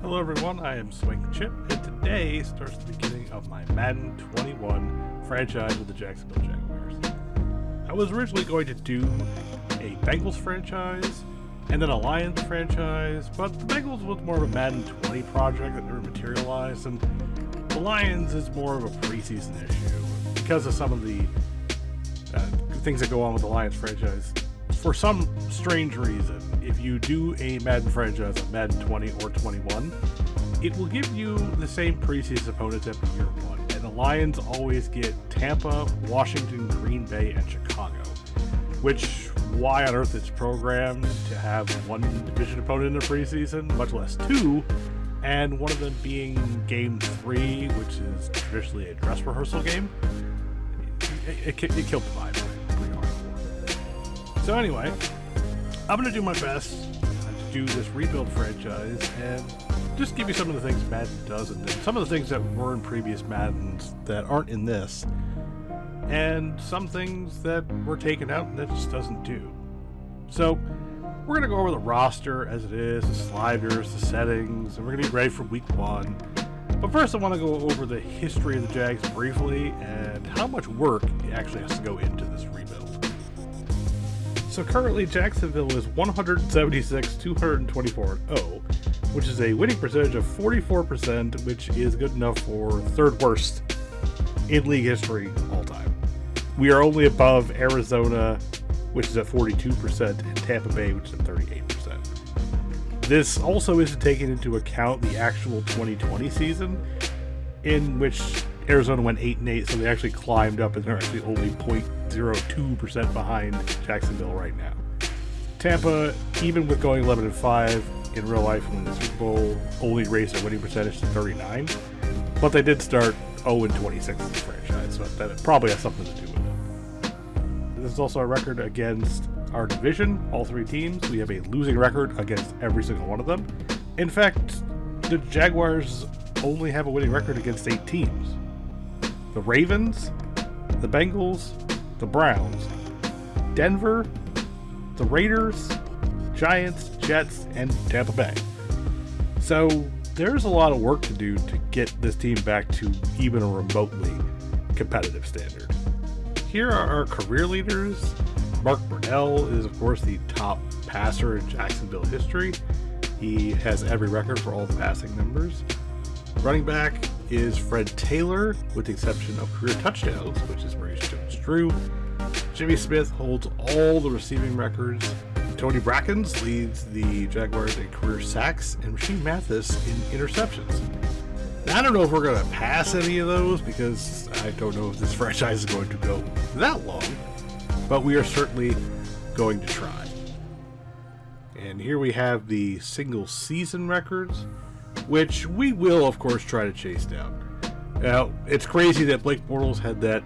Hello everyone, I am Swing Chip, and today starts the beginning of my Madden 21 franchise with the Jacksonville Jaguars. I was originally going to do a Bengals franchise, and then a Lions franchise, but the Bengals was more of a Madden 20 project that never materialized, and the Lions is more of a preseason issue because of some of the things that go on with the Lions franchise. For some strange reason, if you do a Madden franchise of Madden 20 or 21, it will give you the same preseason opponents after year one. And the Lions always get Tampa, Washington, Green Bay, and Chicago. Which, why on earth it's programmed to have one division opponent in the preseason, much less two, and one of them being Game 3, which is traditionally a dress rehearsal game. It killed the vibe pretty hardcore. So anyway, I'm going to do my best to do this rebuild franchise and just give you some of the things Madden does and some of the things that were in previous Maddens that aren't in this, and some things that were taken out and that just doesn't do. So we're going to go over the roster as it is, the sliders, the settings, and we're going to get ready for week 1. But first I want to go over the history of the Jags briefly and how much work actually has to go into this rebuild. So currently Jacksonville is 176-224-0, which is a winning percentage of 44%, which is good enough for third worst in league history all time. We are only above Arizona, which is at 42%, and Tampa Bay, which is at 38%. This also isn't taking into account the actual 2020 season, in which Arizona went 8-8, so they actually climbed up, and they're actually only 0.02% behind Jacksonville right now. Tampa, even with going 11-5 in real life in the Super Bowl, only raised their winning percentage to 39, but they did start 0-26 as a franchise, so that probably has something to do with it. This is also a record against our division, all three teams. We have a losing record against every single one of them. In fact, the Jaguars only have a winning record against 8 teams. The Ravens, the Bengals, the Browns, Denver, the Raiders, Giants, Jets, and Tampa Bay. So there's a lot of work to do to get this team back to even a remotely competitive standard. Here are our career leaders. Mark Brunell is, of course, the top passer in Jacksonville history. He has every record for all the passing numbers. Running back is Fred Taylor, with the exception of career touchdowns, which is Maurice Jones-Drew. Jimmy Smith holds all the receiving records. Tony Brackens leads the Jaguars in career sacks, and Rasheed Mathis in interceptions. Now, I don't know if we're going to pass any of those, because I don't know if this franchise is going to go that long, but we are certainly going to try. And here we have the single season records, which we will, of course, try to chase down. Now, it's crazy that Blake Bortles had that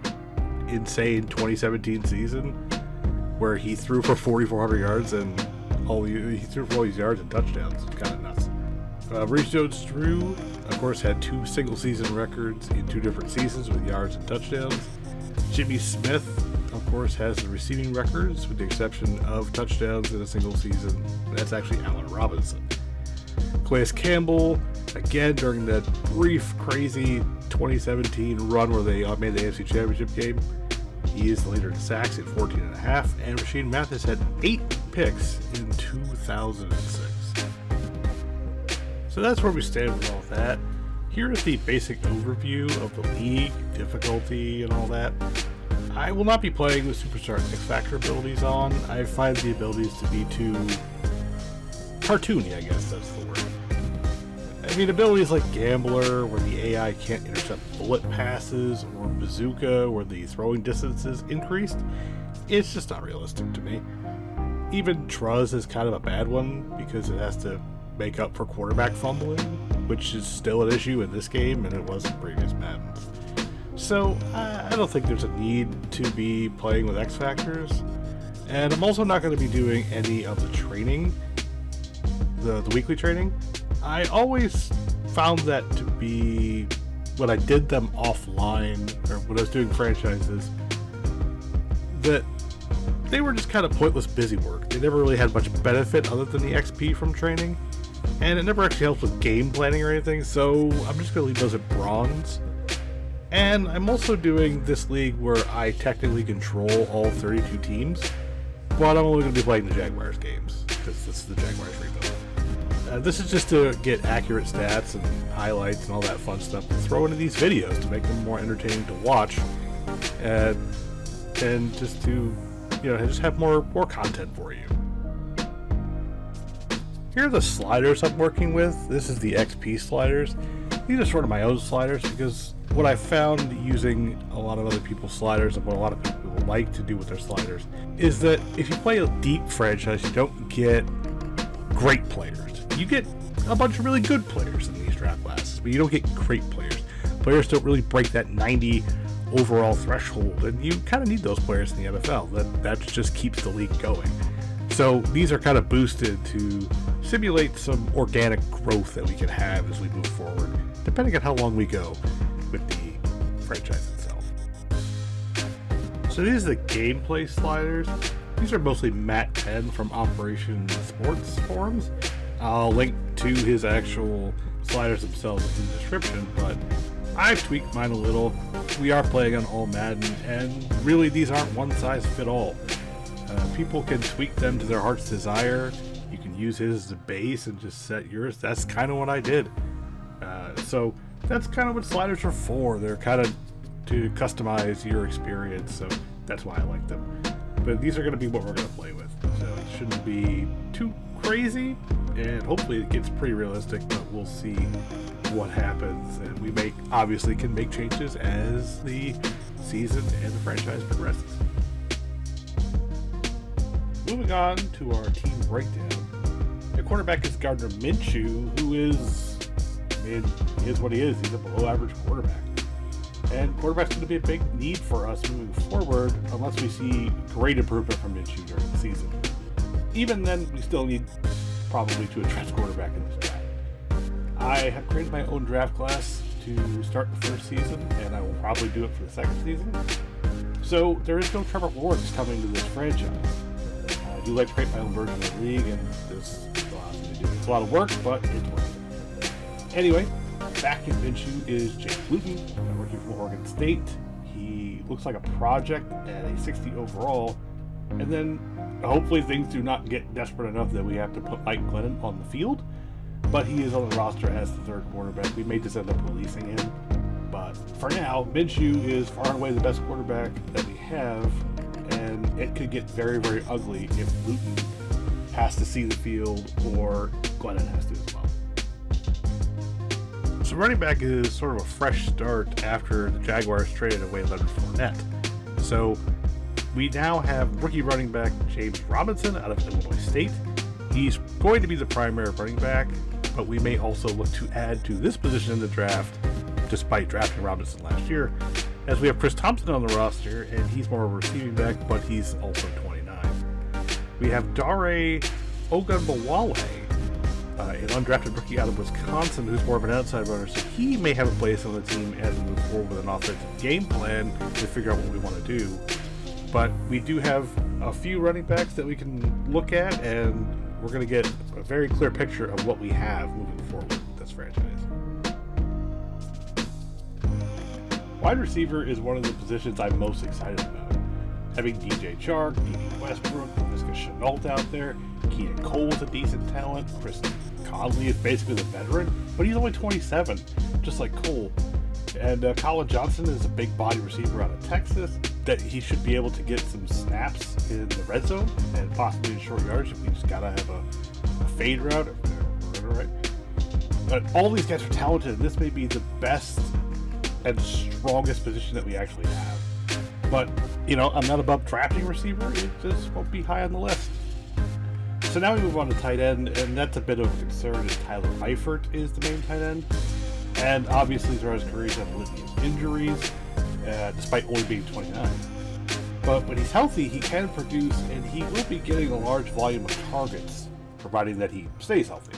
insane 2017 season where he threw for 4,400 yards and he threw for all these yards and touchdowns. It's kind of nuts. Maurice Jones-Drew, of course, had 2 single season records in 2 different seasons with yards and touchdowns. Jimmy Smith, of course, has the receiving records with the exception of touchdowns in a single season. That's actually Allen Robinson. Calais Campbell, again, during that brief, crazy 2017 run where they made the AFC Championship game, he is the leader in sacks at 14.5, and Rasheed Mathis had 8 picks in 2006. So that's where we stand with all that. Here is the basic overview of the league, difficulty, and all that. I will not be playing with Superstar X-Factor abilities on. I find the abilities to be too cartoony, I guess that's the word. I mean, abilities like Gambler, where the AI can't intercept bullet passes, or Bazooka, where the throwing distance is increased, it's just not realistic to me. Even Truz is kind of a bad one, because it has to make up for quarterback fumbling, which is still an issue in this game, and it was in previous Maddens. So, I don't think there's a need to be playing with X-Factors, and I'm also not going to be doing any of the training, the weekly training. I always found that to be, when I did them offline, or when I was doing franchises, that they were just kind of pointless busy work. They never really had much benefit other than the XP from training. and it never actually helps with game planning or anything, so I'm just going to leave those at bronze. And I'm also doing this league where I technically control all 32 teams, but I'm only going to be playing the Jaguars games, because this is the Jaguars rebuild. This is just to get accurate stats and highlights and all that fun stuff to throw into these videos to make them more entertaining to watch, and just to, just have more content for you. Here are the sliders I'm working with. This is the XP sliders. These are sort of my own sliders because what I found using a lot of other people's sliders and what a lot of people like to do with their sliders is that if you play a deep franchise, you don't get great players. You get a bunch of really good players in these draft classes, but you don't get great players. Players don't really break that 90 overall threshold, and you kind of need those players in the NFL. That just keeps the league going. So these are kind of boosted to simulate some organic growth that we can have as we move forward, depending on how long we go with the franchise itself. So these are the gameplay sliders. These are mostly Matt 10 from Operation Sports forums. I'll link to his actual sliders themselves in the description, but I've tweaked mine a little. We are playing on all Madden, and really these aren't one size fit all. People can tweak them to their heart's desire. You can use his as a base and just set yours. That's kind of what I did. So that's kind of what sliders are for. They're kind of to customize your experience, so that's why I like them. But these are going to be what we're going to play with. So it shouldn't be too crazy, and hopefully it gets pretty realistic, but we'll see what happens. And we obviously can make changes as the season and the franchise progresses. Moving on to our team breakdown. The quarterback is Gardner Minshew, who is what he is. He's a below average quarterback. And quarterback's going to be a big need for us moving forward unless we see great improvement from Minshew during the season. Even then, we still need probably to address quarterback in this draft. I have created my own draft class to start the first season, and I will probably do it for the second season. So there is no Trevor Lawrence coming to this franchise. I do like to create my own version of the league, and this allows me to do it. It's a lot of work, but it's worth it. Anyway, back in Minshew is James Luton, working for Oregon State. He looks like a project at a 60 overall, and then hopefully things do not get desperate enough that we have to put Mike Glennon on the field, but he is on the roster as the third quarterback. We may just end up releasing him, but for now, Minshew is far and away the best quarterback that we have, and it could get very, very ugly if Luton has to see the field or Glennon has to as well. So running back is sort of a fresh start after the Jaguars traded away Leonard Fournette. So we now have rookie running back James Robinson out of Illinois State. He's going to be the primary running back, but we may also look to add to this position in the draft, despite drafting Robinson last year, as we have Chris Thompson on the roster, and he's more of a receiving back, but he's also 29. We have Dare Ogunbowale, an undrafted rookie out of Wisconsin, who's more of an outside runner, so he may have a place on the team as we move forward with an offensive game plan to figure out what we want to do. But we do have a few running backs that we can look at, and we're going to get a very clear picture of what we have moving forward with this franchise. Wide receiver is one of the positions I'm most excited about. Having DJ Chark, D.D. Westbrook, Laviska Shenault out there, Keaton Cole's a decent talent, Chris Conley is basically the veteran, but he's only 27, just like Cole. And Colin Johnson is a big body receiver out of Texas, that he should be able to get some snaps in the red zone and possibly in short yards if we just gotta have a fade route. Right. But all these guys are talented, and this may be the best and strongest position that we actually have. But, I'm not above drafting receiver. It just won't be high on the list. So now we move on to tight end, and that's a bit of a concern as Tyler Eifert is the main tight end. And obviously throughout his career he's had a litany of injuries, despite only being 29. But when he's healthy, he can produce, and he will be getting a large volume of targets, providing that he stays healthy.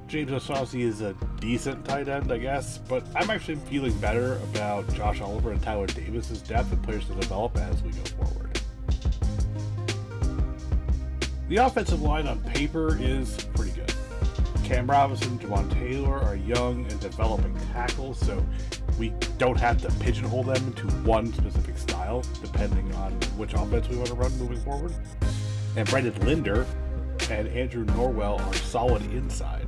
James O'Shaughnessy is a decent tight end, I guess, but I'm actually feeling better about Josh Oliver and Tyler Davis's depth and players to develop as we go forward. The offensive line on paper is pretty good. Cam Robinson, Juwan Taylor are young and developing tackles, so we don't have to pigeonhole them into one specific style, depending on which offense we want to run moving forward. And Brandon Linder and Andrew Norwell are solid inside.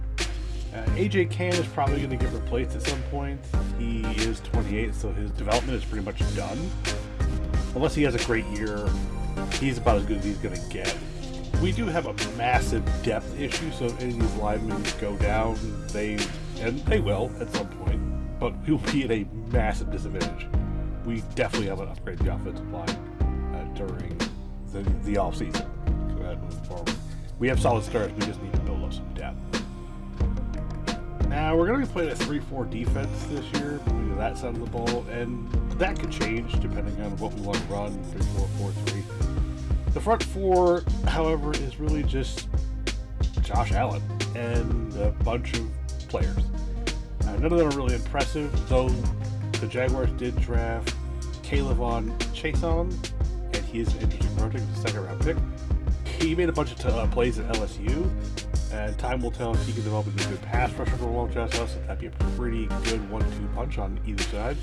AJ Cann is probably going to get replaced at some point. He is 28, so his development is pretty much done. Unless he has a great year, he's about as good as he's going to get. We do have a massive depth issue, so if any of these linemen go down, they will at some point, but we'll be at a massive disadvantage. We definitely have to upgrade the offensive line during the offseason. Go ahead, move forward. We have solid starts, we just need to build up some depth. Now, we're going to be playing a 3-4 defense this year, moving to that side of the ball, and that could change depending on what we want to run, 3-4, 4-3. The front four, however, is really just Josh Allen and a bunch of players. None of them are really impressive, though the Jaguars did draft Kayvon Chaisson, and he is an interesting project, a second-round pick. He made a bunch of plays at LSU, and time will tell if he can develop into a good pass rusher for a long time. So that'd be a pretty good 1-2 punch on either side.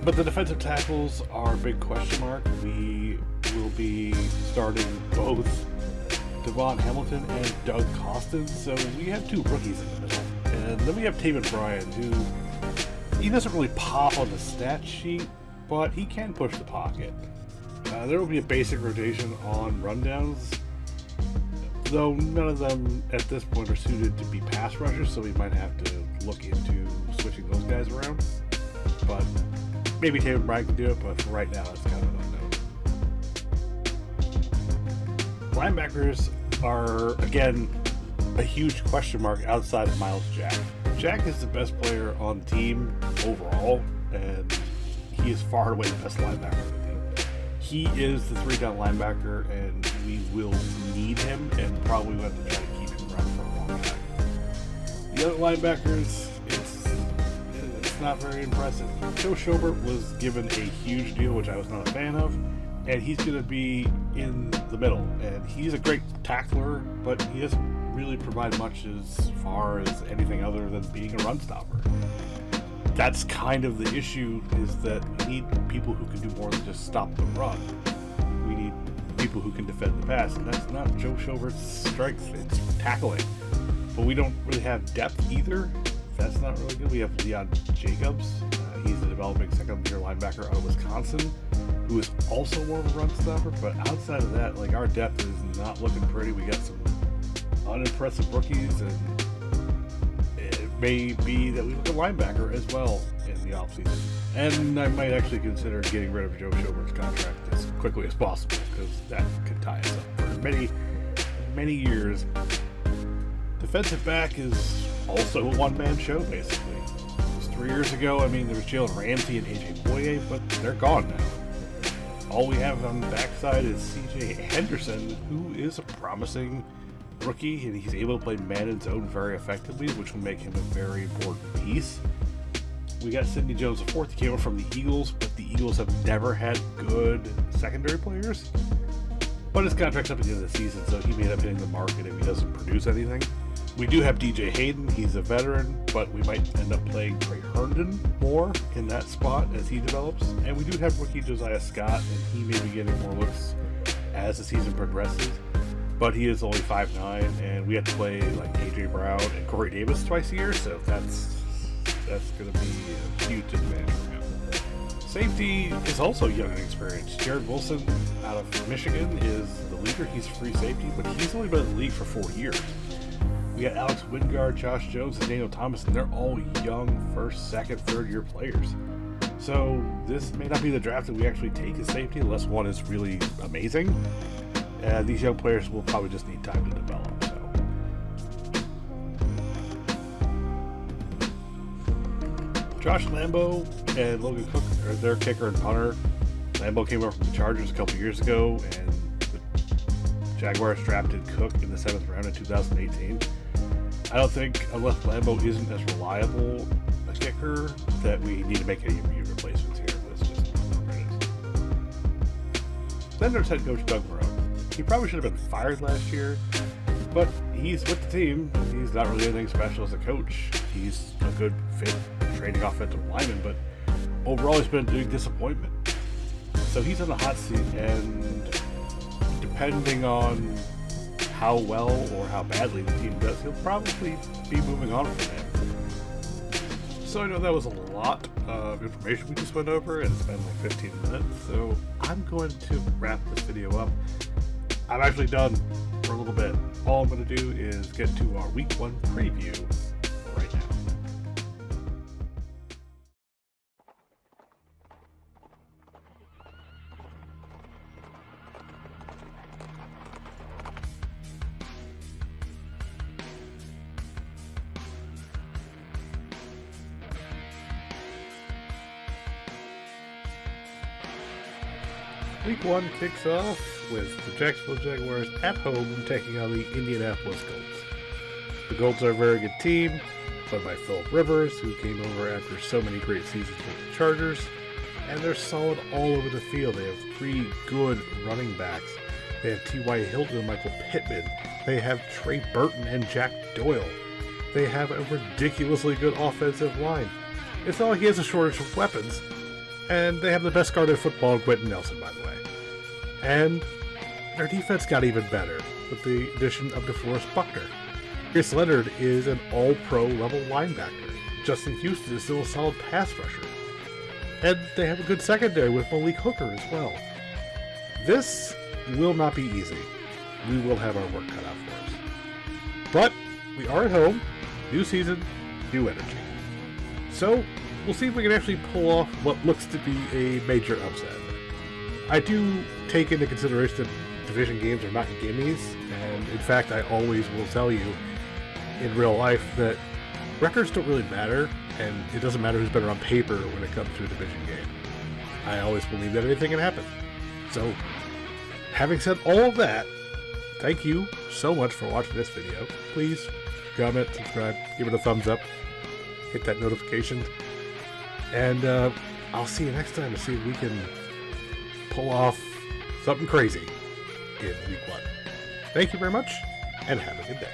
But the defensive tackles are a big question mark. We will be starting both Devon Hamilton and Doug Costin, so we have two rookies in the middle. And then we have Taven Bryan, who he doesn't really pop on the stat sheet, but he can push the pocket. There will be a basic rotation on rundowns, though none of them at this point are suited to be pass rushers, so we might have to look into switching those guys around. But maybe Taven Bryan can do it, but for right now, it's kind of unknown. Linebackers are, again, a huge question mark outside of Miles Jack. Jack is the best player on the team overall, and he is far and away the best linebacker on the team. He is the 3-down linebacker, and we will need him, and probably want to try to keep him around for a long time. The other linebackers, it's not very impressive. Joe Schobert was given a huge deal, which I was not a fan of, and he's going to be in the middle. And he's a great tackler, but he doesn't really provide much as far as anything other than being a run stopper. That's kind of the issue, is that we need people who can do more than just stop the run. We need people who can defend the pass, and that's not Joe Schobert's strength. It's tackling. But we don't really have depth either. That's not really good. We have Leon Jacobs. He's a developing second-year linebacker out of Wisconsin, who is also more of a run stopper. But outside of that, like, our depth is not looking pretty. We got some unimpressive rookies, and it may be that we look at linebacker as well in the offseason. And I might actually consider getting rid of Joe Schobert's contract as quickly as possible, because that could tie us up for many, many years. Defensive back is also a one-man show, basically. It was 3 years ago. I mean, there was Jalen Ramsey and AJ Boye, but they're gone now. All we have on the backside is CJ Henderson, who is a promising rookie, and he's able to play Madden zone very effectively, which will make him a very important piece. We got Sidney Jones IV. He came over from the Eagles, but the Eagles have never had good secondary players. But his contract's up at the end of the season, so he may end up hitting the market if he doesn't produce anything. We do have DJ Hayden. He's a veteran, but we might end up playing Trey Herndon more in that spot as he develops. And we do have rookie Josiah Scott, and he may be getting more looks as the season progresses. But he is only 5'9", and we have to play like AJ Brown and Corey Davis twice a year, so that's going to be a huge disadvantage for him. Safety is also young and experienced. Jared Wilson out of Michigan is the leader. He's free safety, but he's only been in the league for 4 years. We got Alex Wingard, Josh Jones, and Daniel Thomas, and they're all young first, second, third-year players. So this may not be the draft that we actually take as safety unless one is really amazing. These young players will probably just need time to develop. So, Josh Lambo and Logan Cook are their kicker and punter. Lambo came over from the Chargers a couple years ago, and the Jaguars drafted Cook in the 7th round in 2018. I don't think, unless Lambo isn't as reliable a kicker, that we need to make any replacements here. That's just what it is. Then there's head coach Doug Marone. He probably should have been fired last year, But he's with the team. He's not really anything special as a coach. He's a good fit training offensive lineman, but overall he's been a big disappointment. So he's on the hot seat, and depending on how well or how badly the team does, he'll probably be moving on from it. So I know that was a lot of information we just went over, and it's been like 15 minutes, so I'm going to wrap this video up. I'm actually done for a little bit. All I'm going to do is get to our Week 1 preview right now. Week 1 kicks off with the Jacksonville Jaguars at home taking on the Indianapolis Colts. The Colts are a very good team, led by Phillip Rivers, who came over after so many great seasons with the Chargers, and they're solid all over the field. They have 3 good running backs. They have T.Y. Hilton and Michael Pittman. They have Trey Burton and Jack Doyle. They have a ridiculously good offensive line. It's not like he has a shortage of weapons, and they have the best guard in football in Quentin Nelson, by the way. And their defense got even better with the addition of DeForest Buckner. Chris Leonard is an all-pro level linebacker. Justin Houston is still a solid pass rusher. And they have a good secondary with Malik Hooker as well. This will not be easy. We will have our work cut out for us. But we are at home, new season, new energy. So we'll see if we can actually pull off what looks to be a major upset. I do take into consideration that division games are not gimmies, and in fact I always will tell you in real life that records don't really matter, and it doesn't matter who's better on paper when it comes to a division game. I always believe that anything can happen. So, having said all of that, thank you so much for watching this video. Please comment, subscribe, give it a thumbs up, hit that notification, and I'll see you next time to see if we can pull off something crazy in Week 1. Thank you very much, and have a good day.